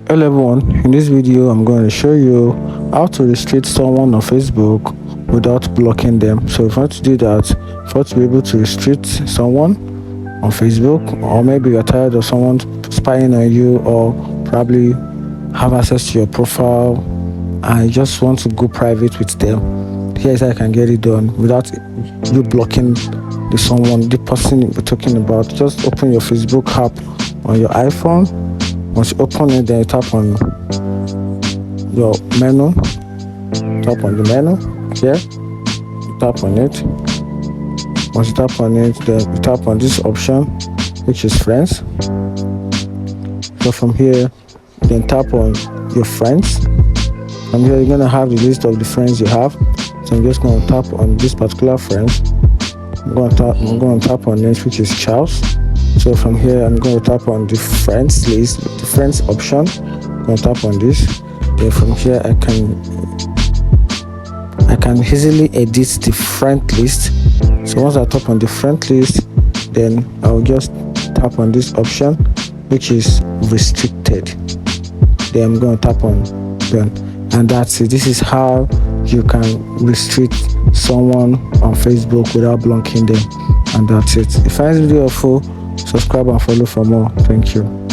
Hello everyone, in this video I'm going to show you how to restrict someone on Facebook without blocking them. So if you want to do that, if you want to be able to restrict someone on Facebook, or maybe you're tired of someone spying on you, or probably have access to your profile and you just want to go private with them, here's how you can get it done without you blocking the person we're talking about. Just open your Facebook app on your iPhone. Once you open it, then you tap on your menu. Tap on the menu here. Tap on it. Once you tap on it, then you tap on this option, which is friends. So from here, then tap on your friends. From here, you're gonna have the list of the friends you have. So I'm just gonna tap on this particular friend. I'm gonna tap on it, which is Charles. So from here, I'm going to tap on the friends list, the friends option. I'm going to tap on this. Then from here, I can easily edit the friend list. So once I tap on the friend list, then I'll just tap on this option, which is restricted. Then I'm going to tap on done, and that's it. This is how you can restrict someone on Facebook without blocking them, and that's it. If you find this video helpful, subscribe and follow for more. Thank you.